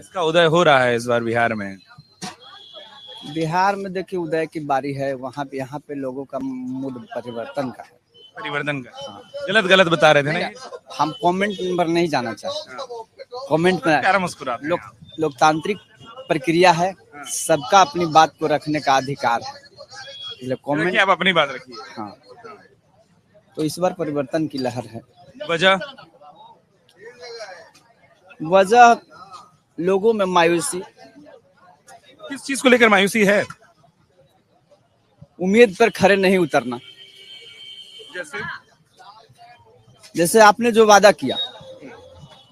किसका उदय हो रहा है इस बार बिहार में? बिहार में देखिए उदय की बारी है, वहाँ पे यहाँ पे लोगों का मूड परिवर्तन का है। परिवर्तन का? गलत गलत बता रहे थे ना? हम कमेंट नंबर नहीं जाना चाहते। कमेंट में प्यारा मुस्कुराते हैं आप। लोकतांत्रिक प्रक्रिया है, सबका अपनी बात को रखने का अधिकार है, इसलिए रखिए, आप अपनी बात रखिए। हाँ, तो इस बार परिवर्तन की लहर है। वजह लोगों में मायूसी। किस चीज को लेकर मायूसी है? उम्मीद पर खरे नहीं उतरना। जैसे आपने जो वादा किया,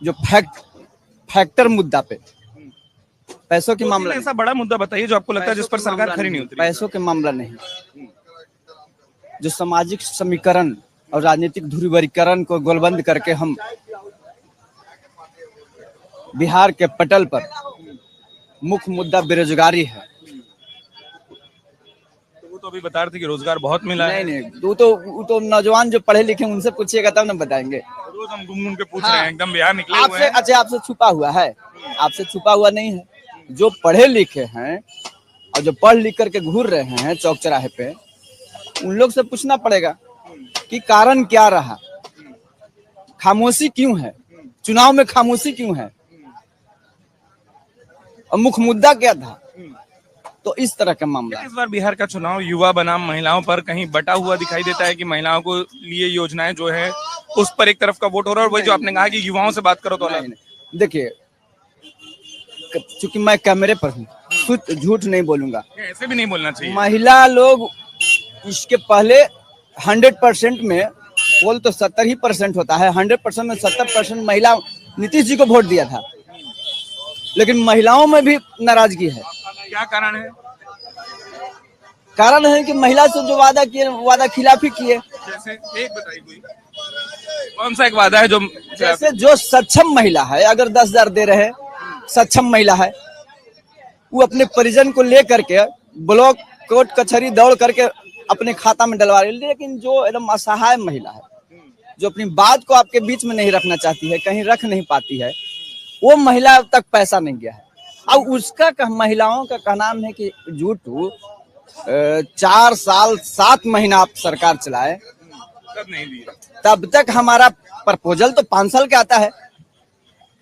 जो फैक्टर मुद्दा पे, पैसों के मामला, ऐसा बड़ा मुद्दा बताइए जो आपको लगता है जिस पर सरकार खरी नहीं उतरी। पैसों के मामला नहीं, जो सामाजिक समीकरण और राजनीतिक ध्रुवीकरण को गोलबंद करके हम बिहार के पटल पर मुख्य मुद्दा बेरोजगारी है। वो तो अभी बता रहे थे कि रोजगार बहुत मिला है। नहीं, वो तो नौजवान जो पढ़े लिखे उनसे पूछिएगा तब ना बताएंगे। रोज हम घूम घूम के पूछ रहे हैं, एकदम बिहार निकले हुए हैं। अच्छा, आपसे छुपा हुआ है? आपसे छुपा हुआ नहीं है। जो पढ़े लिखे हैं और जो पढ़ लिख करके घूर रहे हैं चौक चौराहे पे, उन लोग से पूछना पड़ेगा कि कारण क्या रहा, खामोशी क्यों है, चुनाव में खामोशी क्यों है, और मुख्य मुद्दा क्या था। तो इस तरह का मामला। इस बार बिहार का चुनाव युवा बनाम महिलाओं पर कहीं बटा हुआ दिखाई देता है कि महिलाओं को लिए योजनाएं जो है उस पर एक तरफ का वोट हो रहा है, और वही जो आपने कहा कि युवाओं से बात करो तो अलग। देखिए, चूंकि मैं कैमरे पर हूँ, झूठ नहीं बोलूंगा। ऐसे भी नहीं बोलना चाहिए। महिला लोग इसके पहले 100% में, बोल तो 70% होता है, 100% में 70% महिला नीतीश जी को वोट दिया था, लेकिन महिलाओं में भी नाराजगी है। क्या कारण है? कारण है कि महिला से जो वादा किए, वादा खिलाफी किए। जैसे एक बताइए, कोई कौन सा एक वादा है जो, जैसे जो सक्षम महिला है, अगर 10,000 दे रहे, सक्षम महिला है, वो अपने परिजन को लेकर के ब्लॉक कोर्ट कचहरी दौड़ करके अपने खाता में डलवा रही है। लेकिन जो एकदम असहाय महिला है, जो अपनी बात को आपके बीच में नहीं रखना चाहती है, कहीं रख नहीं पाती है, वो महिला तक पैसा नहीं गया है। अब उसका महिलाओं का कहना है कि झूठू 4 साल 7 महीना आप सरकार चलाए, तब नहीं दिया। तब तक हमारा प्रपोजल तो 5 साल का आता है,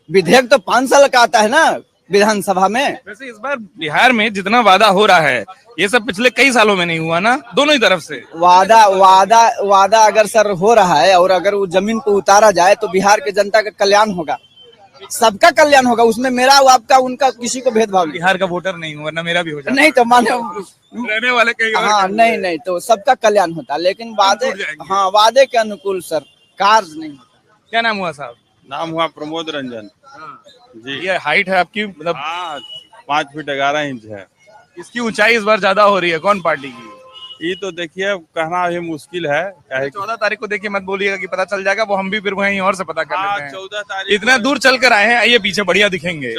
विधेयक तो 5 साल का आता है ना विधानसभा में। वैसे इस बार बिहार में जितना वादा हो रहा है, ये सब पिछले कई सालों में नहीं हुआ ना, दोनों ही तरफ से। वादा अगर सर हो रहा है और अगर वो जमीन पर उतारा जाए तो बिहार के जनता का कल्याण होगा, सबका कल्याण होगा। उसमें मेरा, आपका, उनका किसी को भेदभाव नहीं। बिहार का वोटर नहीं हुआ ना, मेरा भी हो जाता। नहीं तो माने रहने वाले कहीं और। हाँ, नहीं तो सबका कल्याण होता, लेकिन वादे के अनुकूल सर कार्य नहीं होता। क्या नाम हुआ साहब? नाम हुआ प्रमोद रंजन जी। ये हाइट है आपकी, मतलब 5 फीट 11 इंच है। इसकी ऊंचाई इस बार ज्यादा हो रही है, कौन पार्टी की? ये तो देखिए कहना अभी मुश्किल है। 14 तारीख को देखिए, मत बोलिएगा कि पता चल जाएगा, वो हम भी फिर वहीं और से पता कर लेते हैं। 14 तारीख इतना दूर चल कर आए हैं, आइए पीछे बढ़िया दिखेंगे।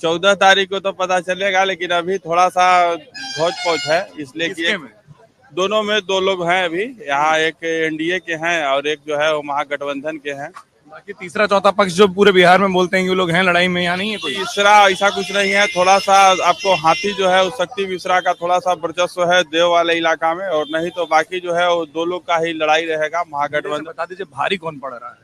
14 तारीख को तो पता चलेगा, लेकिन अभी थोड़ा सा घोच पहुंच है, इसलिए कि दोनों में 2 लोग हैं अभी यहाँ, एक एनडीए के हैं और एक जो है वो महागठबंधन के हैं। बाकी तीसरा चौथा पक्ष जो पूरे बिहार में बोलते हैं कि वो लोग हैं लड़ाई में, यहाँ नहीं है कोई। तीसरा ऐसा कुछ नहीं है। थोड़ा सा आपको हाथी जो है शक्ति मिश्रा का थोड़ा सा वर्चस्व है देव वाले इलाका में, और नहीं तो बाकी जो है वो 2 लोग का ही लड़ाई रहेगा। महागठबंधन, बता दीजिए भारी कौन पड़ रहा है?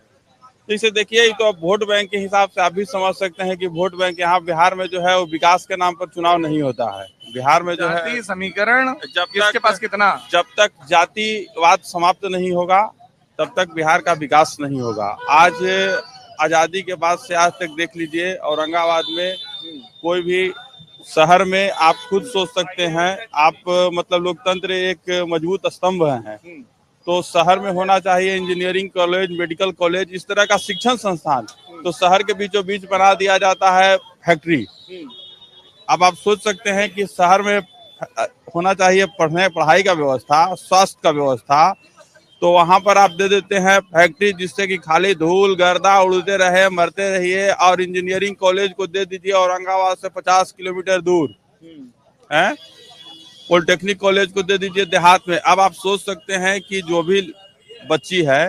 जैसे देखिए, तो अब वोट बैंक के हिसाब से आप भी समझ सकते हैं कि वोट बैंक यहाँ बिहार में जो है वो विकास के नाम पर चुनाव नहीं होता है। बिहार में जो है समीकरण, किसके पास कितना, जब तक जातिवाद समाप्त नहीं होगा तब तक बिहार का विकास नहीं होगा। आज आजादी के बाद से आज तक देख लीजिए, औरंगाबाद में कोई भी शहर में आप खुद सोच सकते हैं, आप मतलब लोकतंत्र एक मजबूत स्तंभ है, तो शहर में होना चाहिए इंजीनियरिंग कॉलेज, मेडिकल कॉलेज, इस तरह का शिक्षण संस्थान। तो शहर के बीचों बीच बना दिया जाता है फैक्ट्री। अब आप सोच सकते हैं कि शहर में होना चाहिए पढ़ाई का व्यवस्था, स्वास्थ्य का व्यवस्था, तो वहां पर आप दे देते हैं फैक्ट्री, जिससे कि खाली धूल गर्दा उड़ते रहे, मरते रहिए। और इंजीनियरिंग कॉलेज को दे दीजिए औरंगाबाद से 50 किलोमीटर दूर है, पॉलिटेक्निक कॉलेज को दे दीजिए देहात में। अब आप सोच सकते हैं कि जो भी बच्ची है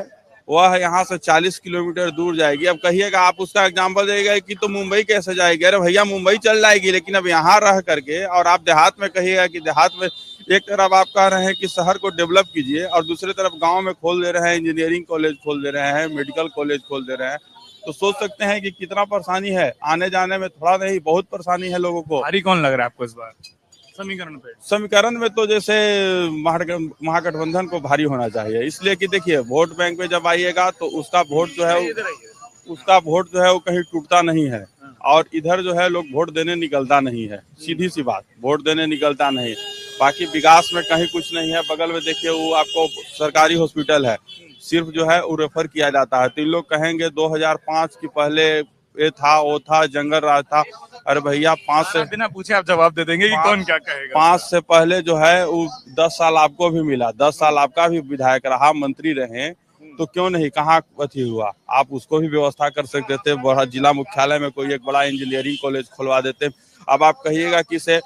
वह यहाँ से 40 किलोमीटर दूर जाएगी। अब कहिएगा आप, उसका एग्जाम्पल देगा कि तो मुंबई कैसे जाएगी। अरे भैया मुंबई चल जाएगी, लेकिन अब यहाँ रह करके, और आप देहात में कहिएगा कि देहात में एक तरफ आप कह रहे हैं कि शहर को डेवलप कीजिए और दूसरी तरफ गांव में खोल दे रहे हैं, इंजीनियरिंग कॉलेज खोल दे रहे हैं, मेडिकल कॉलेज खोल दे रहे हैं, तो सोच सकते हैं कि कितना परेशानी है आने जाने में। थोड़ा नहीं, बहुत परेशानी है लोगों को। भारी कौन लग रहा है आपको इस बार समीकरण में तो जैसे महागठबंधन को भारी होना चाहिए, इसलिए कि देखिए वोट बैंक में जब आइएगा तो उसका वोट जो है वो कहीं टूटता नहीं है, और इधर जो है लोग वोट देने निकलता नहीं है। सीधी सी बात, वोट देने निकलता नहीं। बाकी विकास में कहीं कुछ नहीं है। बगल में देखिए वो आपको सरकारी हॉस्पिटल है, सिर्फ जो है वो रेफर किया जाता है। तो इन लोग कहेंगे 2005 की पहले ये था, वो था, जंगल राज था। अरे भैया 5 से बिना पूछे आप जवाब दे देंगे कि कौन क्या कहेगा। 5 से पहले जो है वो 10 साल आपको भी मिला, 10 साल आपका भी विधायक रहा, मंत्री रहे, तो क्यों नहीं, कहाँ अथी हुआ। आप उसको भी व्यवस्था कर सकते थे। बड़ा जिला मुख्यालय में कोई एक बड़ा इंजीनियरिंग कॉलेज खुलवा देते। अब आप कहिएगा कि इसे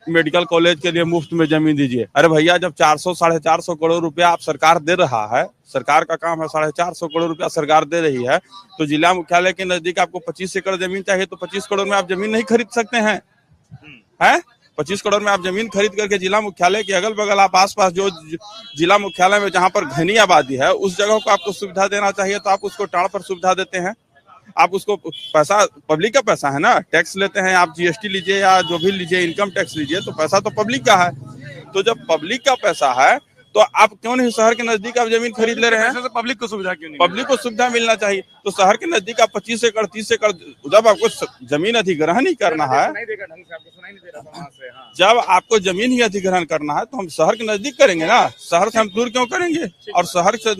मेडिकल कॉलेज के लिए मुफ्त में जमीन दीजिए। अरे भैया जब 400-450 करोड़ रुपया आप सरकार दे रहा है, सरकार का काम है, 450 करोड़ रुपया सरकार दे रही है, तो जिला मुख्यालय के नजदीक आपको 25 एकड़ जमीन चाहिए, तो 25 करोड़ में आप जमीन नहीं खरीद सकते हैं? 25 करोड़ में आप जमीन खरीद करके जिला मुख्यालय के अगल बगल आप आसपास जो जिला मुख्यालय में जहां पर घनी आबादी है उस जगह को आपको सुविधा देना चाहिए, तो आप उसको टाड़ पर सुविधा देते हैं। आप उसको पैसा, पब्लिक का पैसा है ना, टैक्स लेते हैं आप, जीएसटी लीजिए या जो भी लीजिए, इनकम टैक्स लीजिए, तो पैसा तो पब्लिक का है। तो जब पब्लिक का पैसा है तो आप क्यों नहीं शहर के नजदीक आप जमीन खरीद ले रहे हैं? तो पब्लिक को सुविधा क्यों नहीं? पब्लिक को सुविधा मिलना चाहिए। तो शहर के नजदीक आप 25 एकड़ 30 एकड़, जब आपको जमीन अधिग्रहण ही करना है, जब आपको जमीन ही अधिग्रहण करना है तो हम शहर के नजदीक करेंगे ना, शहर से हम दूर क्यों करेंगे? और शहर से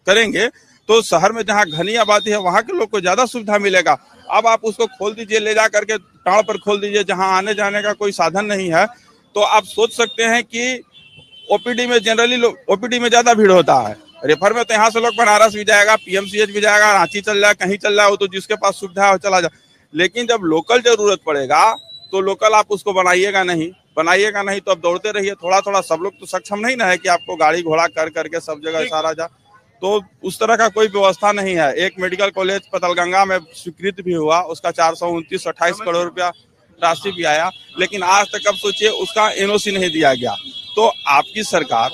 करेंगे तो शहर में जहाँ घनी आबादी है वहां के लोग को ज्यादा सुविधा मिलेगा। अब आप उसको खोल दीजिए, ले जा करके टाड़ पर खोल दीजिए जहाँ आने जाने का कोई साधन नहीं है, तो आप सोच सकते हैं कि ओपीडी में जनरली लोग, ओपीडी में ज्यादा भीड़ होता है। रेफर में तो यहाँ से लोग बनारस भी जाएगा, पीएमसीएच भी जाएगा, रांची चल जाए, कहीं चल जाए, वो तो जिसके पास सुविधा है चला जाए। लेकिन जब लोकल जरूरत पड़ेगा तो लोकल आप उसको बनाइएगा नहीं तो अब दौड़ते रहिए। थोड़ा थोड़ा, सब लोग तो सक्षम नहीं ना है कि आपको गाड़ी घोड़ा कर करके सब जगह सारा जा, तो उस तरह का कोई व्यवस्था नहीं है। एक मेडिकल कॉलेज पतलगंगा में स्वीकृत भी हुआ, उसका 429-28 करोड़ रुपया राशि भी आया, लेकिन आज तक अब सोचिए उसका एनओसी नहीं दिया गया। तो आपकी सरकार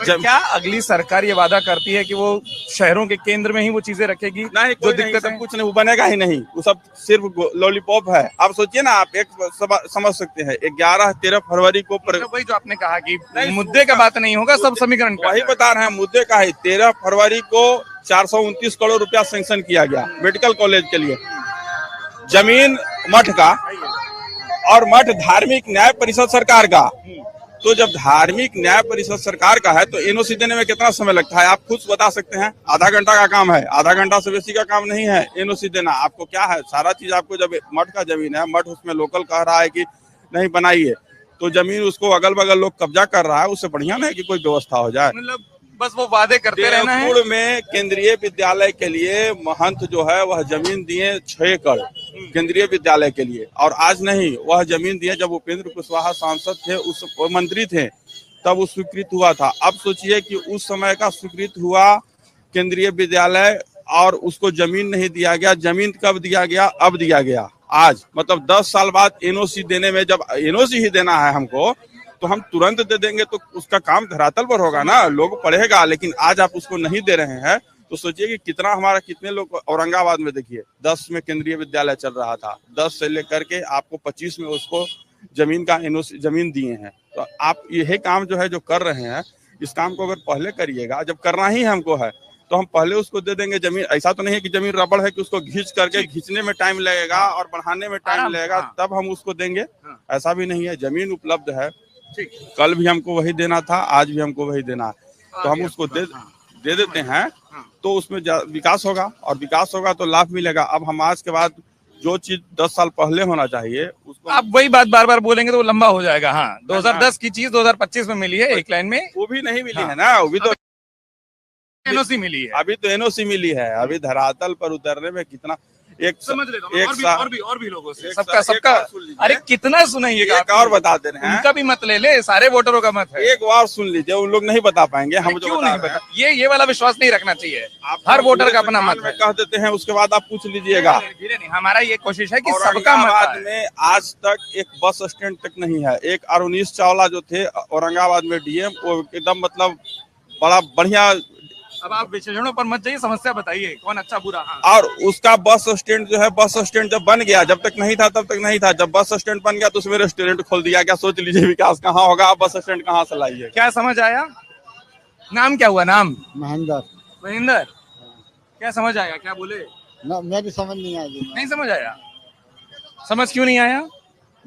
क्या अगली सरकार ये वादा करती है कि वो शहरों के केंद्र में ही वो चीजें रखेगी? नहीं, जो दिक्कत है कुछ नहीं, वो बनेगा ही नहीं, वो सब सिर्फ लॉलीपॉप है। आप सोचिए ना, आप एक समझ सकते हैं 11-13 फरवरी को वही जो आपने कहा कि मुद्दे का बात नहीं होगा, सब समीकरण वही बता रहे हैं, मुद्दे का है। 13 फरवरी को 429 करोड़ रुपया सैंक्शन किया गया मेडिकल कॉलेज के लिए, जमीन मठ का, और मठ धार्मिक न्याय परिषद सरकार का। तो जब धार्मिक न्याय परिषद सरकार का है तो एनओसी देने में कितना समय लगता है आप खुद बता सकते हैं? आधा घंटा का काम है, आधा घंटा से बेसी का काम नहीं है एनओसी देना। आपको क्या है, सारा चीज आपको, जब मठ का जमीन है, मठ उसमें लोकल कह रहा है कि नहीं बनाइए, तो जमीन उसको अगल बगल लोग कब्जा कर रहा है, उससे बढ़िया नहीं कि कोई व्यवस्था हो जाए। मतलब बस वो वादे करते रहना है। देवपुर में केंद्रीय विद्यालय के लिए महंत जो है वह जमीन दिए 6 एकड़ केंद्रीय विद्यालय के लिए, और आज नहीं, वह जमीन दिए जब उपेंद्र कुशवाहा सांसद थे, उस मंत्री थे, तब वो स्वीकृत हुआ था। अब सोचिए कि उस समय का स्वीकृत हुआ केंद्रीय विद्यालय और उसको जमीन नहीं दिया गया। जमीन कब दिया गया? अब दिया गया आज, मतलब 10 साल बाद एनओसी देने में, जब एनओसी ही देना है हमको तो हम तुरंत दे देंगे तो उसका काम धरातल पर होगा ना, लोग पढ़ेगा। लेकिन आज आप उसको नहीं दे रहे हैं तो सोचिए कि कितना हमारा, कितने लोग, औरंगाबाद में देखिए 10 में केंद्रीय विद्यालय चल रहा था, 10 से लेकर के आपको 25 में उसको जमीन का एनओसी, जमीन दिए हैं। तो आप यही काम जो है जो कर रहे हैं, इस काम को अगर पहले करिएगा, जब करना ही हमको है तो हम पहले उसको दे देंगे जमीन। ऐसा तो नहीं है कि जमीन रबड़ है कि उसको घींच करके, खींचने में टाइम लगेगा और बढ़ाने में टाइम लगेगा तब हम उसको देंगे, ऐसा भी नहीं है। जमीन उपलब्ध है, कल भी हमको वही देना था, आज भी हमको वही देना है, तो हम उसको दे देते हैं, तो उसमें विकास होगा, और विकास होगा तो लाभ मिलेगा। अब हम आज के बाद जो चीज 10 साल पहले होना चाहिए उसको, आप वही बात बार बार बोलेंगे तो वो लंबा हो जाएगा। हाँ, 2010 की चीज 2025 में मिली है एक लाइन में, वो भी नहीं मिली है ना, वो भी तो एनओसी मिली है। अभी तो एनओसी मिली है, अभी धरातल पर उतरने में कितना, एक समझ लेता हूँ। एक और भी सा- और भी और भी लोगों से एक सबका सा- सबका एक बात सुन लीजिए। अरे कितना सुनाइएगा एक आप? और बता दे रहे हैं, उनका भी मत ले ले, सारे वोटरों का मत है। एक बार सुन लीजिए, उन लोग नहीं बता पाएंगे, हम अरे जो क्यों बता नहीं रहे हैं। बता? ये वाला विश्वास नहीं रखना चाहिए। आप हर वोटर धीरे का से अपना कान मत में है। कह देते हैं, उसके बाद आप पूछ लीजिएगा। धीरे नहीं, हमारा ये कोशिश है कि सबका मत औरंगाबाद आए। में आज तक एक बस स्टैंड तक नहीं है। एक अरुणीश चावला जो थे औरंगाबाद में डीएम, वो एकदम मतलब बड़ा बढ़िया, अब आप विशेषणों पर मत जाइए, समस्या बताइए कौन अच्छा बुरा। हाँ, और उसका बस स्टैंड जो है, बस स्टैंड जब बन गया, जब तक नहीं था तब तक नहीं था, जब बस स्टैंड बन गया तो उसमें रेस्टोरेंट खोल दिया। क्या सोच लीजिए विकास कहाँ होगा, आप बस स्टैंड कहाँ से लाइए। क्या समझ आया? नाम क्या हुआ? नाम महेंद्र। महेंद्र। क्या समझ आया? क्या बोले? न, मेरी समझ नहीं आएगी। नहीं समझ आया। समझ क्यों नहीं आया?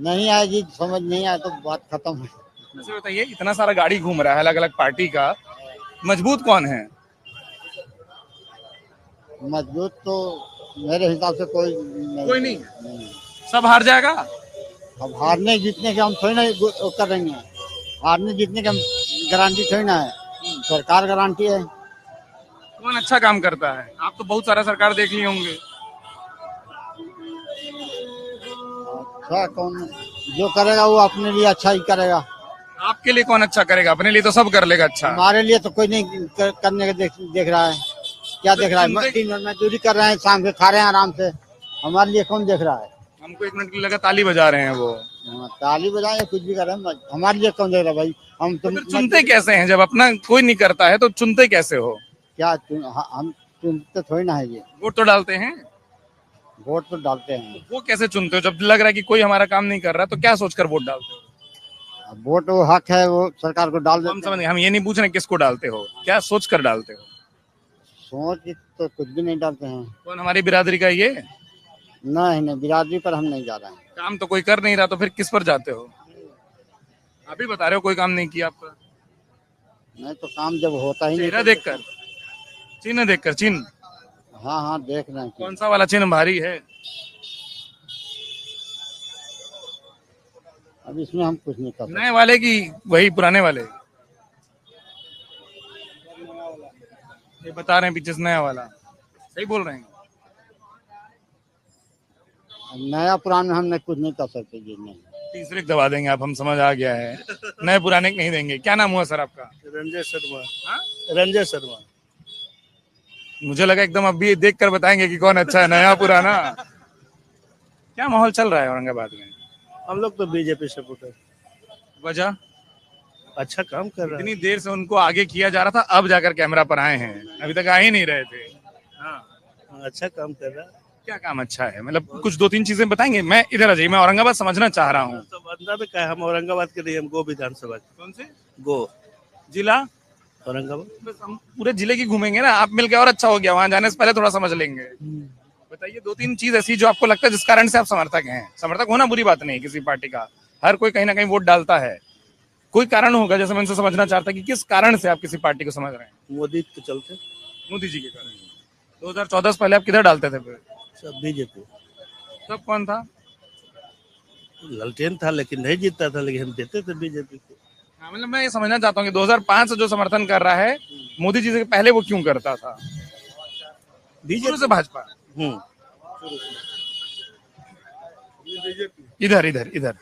नहीं आएगी, समझ नहीं आए तो बात खत्म है। वैसे बताइए, इतना सारा गाड़ी घूम रहा है अलग अलग पार्टी का, मजबूत कौन है? मजबूत तो मेरे हिसाब से कोई नहीं। सब हार जाएगा। अब हारने जीतने के हम थोड़ी ना वो करेंगे। हारने जीतने के हम गारंटी थोड़ी ना है, सरकार गारंटी है। कौन अच्छा काम करता है? आप तो बहुत सारा सरकार देख लिए होंगे। अच्छा, कौन जो करेगा वो अपने लिए अच्छा ही करेगा। आपके लिए कौन अच्छा करेगा? अपने लिए तो सब कर लेगा अच्छा। हमारे लिए तो कोई नहीं करने का देख रहा है। क्या देख रहा है? दिन भर मजदूरी कर रहे हैं, शाम के खा रहे हैं आराम से। हमारे लिए कौन देख रहा है? हमको 1 मिनट के लिए लगा ताली बजा रहे हैं वो। हाँ, ताली बजाए कुछ भी कर रहे हैं, हमारे लिए कौन देख रहा है भाई? हम तो तो फिर चुनते कैसे हैं? जब अपना कोई नहीं करता है तो चुनते कैसे हो? क्या हम चुनते थोड़ी ना है ये। वोट तो डालते हैं। वोट तो डालते हैं। वो कैसे चुनते हो जब लग रहा है कि कोई हमारा काम नहीं कर रहा? तो क्या सोचकर वोट डालते हो? अब वोट वो हक है, वो सरकार को डाल हम देते समझ गए, हम ये नहीं पूछ रहे किसको डालते हो, क्या सोच कर डालते हो? हैं। सोच के तो कुछ भी नहीं डालते हैं। कौन हमारी बिरादरी का ये नहीं, बिरादरी पर हम नहीं जा रहे हैं। काम तो कोई कर नहीं रहा, तो फिर किस पर जाते हो? आप ही बता रहे हो कोई काम नहीं किया आपका। नहीं तो काम जब होता ही नहीं चेहरा तो- देखकर, चिन्ह देखकर, चिन्ह हाँ देख रहे हैं कि- कौन सा वाला चिन्ह भारी है? अब इसमें हम कुछ नहीं कर सकते। नए वाले की वही पुराने वाले? ये बता रहे हैं पीछे से नया वाला, सही बोल रहे हैं। अब नया पुराना में हम कुछ नहीं कर सकते जी। नहीं, तीसरे को दबा देंगे आप, हम समझ आ गया है। नए पुराने को नहीं देंगे। क्या नाम हुआ सर आपका? रंजय शर्मा। हाँ? रंजय शर्मा। मुझे लगा एकदम अभी देख कर बताएंगे कि कौन अच्छा है, नया पुराना। क्या माहौल चल रहा है औरंगाबाद में? हम लोग तो बीजेपी सपोर्टर। वजह? अच्छा काम कर रहा है। इतनी देर से उनको आगे किया जा रहा था, अब जाकर कैमरा पर आए हैं, अभी तक आ ही नहीं रहे थे। हाँ, अच्छा काम कर रहा है। क्या काम अच्छा है? मतलब कुछ 2-3 चीजें बताएंगे। मैं इधर आ जाइए, मैं औरंगाबाद समझना चाह रहा हूँ। सब अंदर में क्या है, हम औरंगाबाद के लिए, हम गो विधानसभा के। कौन से गो जिला? औरंगाबाद। बस हम पूरे जिले की घूमेंगे ना, आप मिलके और अच्छा हो गया। वहां जाने से पहले थोड़ा समझ लेंगे। बताइए 2-3 चीज ऐसी जो आपको लगता है जिस कारण से आप समर्थक हैं। समर्थक होना बुरी बात नहीं किसी पार्टी का, हर कोई कहीं ना कहीं वोट डालता है। कोई कारण होगा, जैसे मैं उनसे समझना चाहता कि किस कारण से आप किसी पार्टी को समझ रहे हैं। मोदी के चलते मोदी जी के कारण। 2014 से पहले आप किधर डालते थे फिर? सब बीजेपी। तब कौन था? ललटेन था लेकिन नहीं जीतता था, लेकिन हम देते थे बीजेपी को। हाँ, मतलब मैं ये समझना चाहता हूँ कि 2005 से जो समर्थन कर रहा है मोदी जी से पहले, वो क्यों करता था? शुरू से भाजपा। इधर इधर इधर,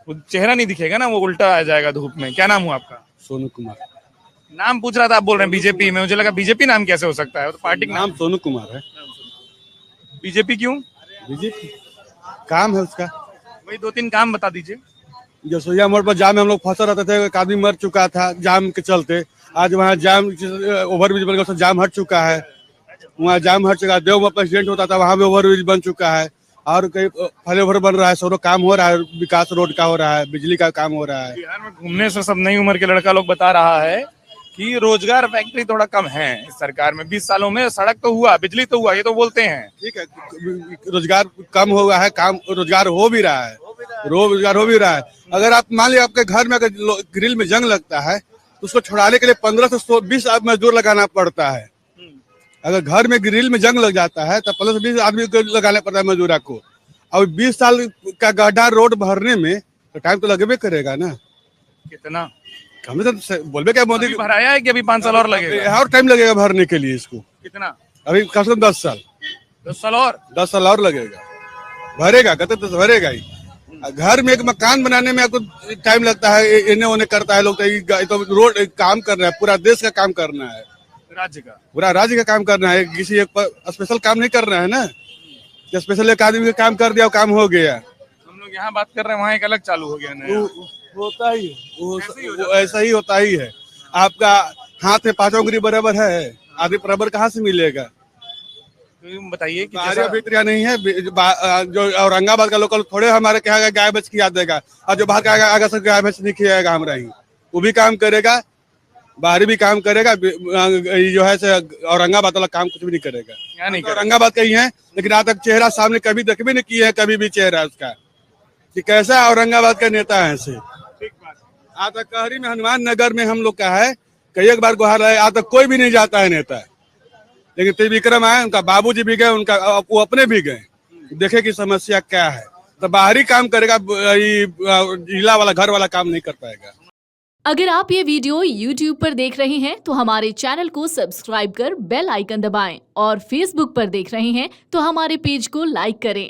वो चेहरा नहीं दिखेगा ना, वो उल्टा आ जाएगा धूप में। क्या नाम हुआ आपका? सोनू कुमार। नाम पूछ रहा था, आप बोल रहे हैं बीजेपी में। मुझे लगा बीजेपी नाम कैसे हो सकता है, तो पार्टी का नाम सोनू कुमार है। बीजेपी क्यों? बीजेपी काम है उसका। वही 2-3 काम बता दीजिए। जो सोया मोड़ पर जाम में हम लोग फंसे रहते थे, एक आदमी मर चुका था जाम के चलते। आज वहाँ जाम ओवरब्रिज बन गया, उसमें जाम हट चुका है। वहाँ जाम हट चुका है। देव में प्रेसिडेंट होता था, वहाँ भी ओवरब्रिज बन चुका है। और कई फ्लाईओवर बन रहा है, सौरों काम हो रहा है, विकास रोड का हो रहा है, बिजली का काम हो रहा है। बिहार में घूमने से सब नई उम्र के लड़का लोग बता रहा है कि रोजगार फैक्ट्री थोड़ा कम है इस सरकार में। 20 सालों में सड़क तो हुआ, बिजली तो हुआ, ये तो बोलते हैं। ठीक है, रोजगार कम हुआ है, काम रोजगार हो भी रहा है, रोजगार हो भी रहा है। अगर आप मान लिया आपके घर में अगर ग्रिल में जंग लगता है तो उसको छुड़ाने के लिए 15 से 20 मजदूर लगाना पड़ता है। अगर घर में ग्रिल में जंग लग जाता है तो 15 से 20 आदमी को लगाना पड़ता है मजदूरा को। और 20 साल का गड्ढा रोड भरने में तो टाइम तो लगेबे करेगा ना। कितना हमें तो बोलबे क्या मोदी अभी भराया है कि अभी 5 साल और लगेगा? और टाइम लगेगा भरने के लिए इसको। कितना? अभी कम से कम 10 साल। 10 साल और 10 साल और लगेगा, भरेगा, कहते तो भरेगा ही। घर में एक मकान बनाने में आपको टाइम लगता है, इन्हें उन्हें करता है लोग, तो रोड काम करना है, पूरा देश का काम करना है, राज्य का, पूरा राज्य का काम करना है, किसी एक पर स्पेशल काम नहीं करना है ना, कि स्पेशल एक आदमी का काम कर दिया, काम हो गया। हम लोग यहाँ बात कर रहे हैं, वहाँ एक अलग चालू हो गया नया। होता ही वो ऐसा ही होता ही है। आपका हाथ में 5 उंगली बराबर है, आदमी बराबर कहाँ से मिलेगा? तो बताइए कि बाहरी बिक्रिया नहीं है, जो औरंगाबाद का लोकल थोड़े हमारे क्या गाय बेच खिला देगा, और जो बाहर का आगे से गाय बेच नहीं खिलाएगा हमारा ही, वो भी काम करेगा, बाहरी भी काम करेगा, जो है से औरंगाबाद वाला काम कुछ भी नहीं करेगा। क्या नहीं तो औरंगाबाद का ही है, लेकिन आज तक चेहरा सामने कभी देख भी नहीं किए है, कभी भी चेहरा उसका कि कैसा औरंगाबाद का नेता है से। आज तक कहरी में, हनुमान नगर में हम लोग का है, कई एक बार गुहार है, आज तक कोई भी नहीं जाता है नेता, लेकिन त्रिविक्रम आए, उनका बाबूजी भी गए, उनका वो अपने भी गए, देखे कि समस्या क्या है, तो बाहरी काम करेगा, जिला वाला घर वाला काम नहीं कर पाएगा। अगर आप ये वीडियो YouTube पर देख रहे हैं तो हमारे चैनल को सब्सक्राइब कर बेल आइकन दबाएं, और Facebook पर देख रहे हैं तो हमारे पेज को लाइक करें।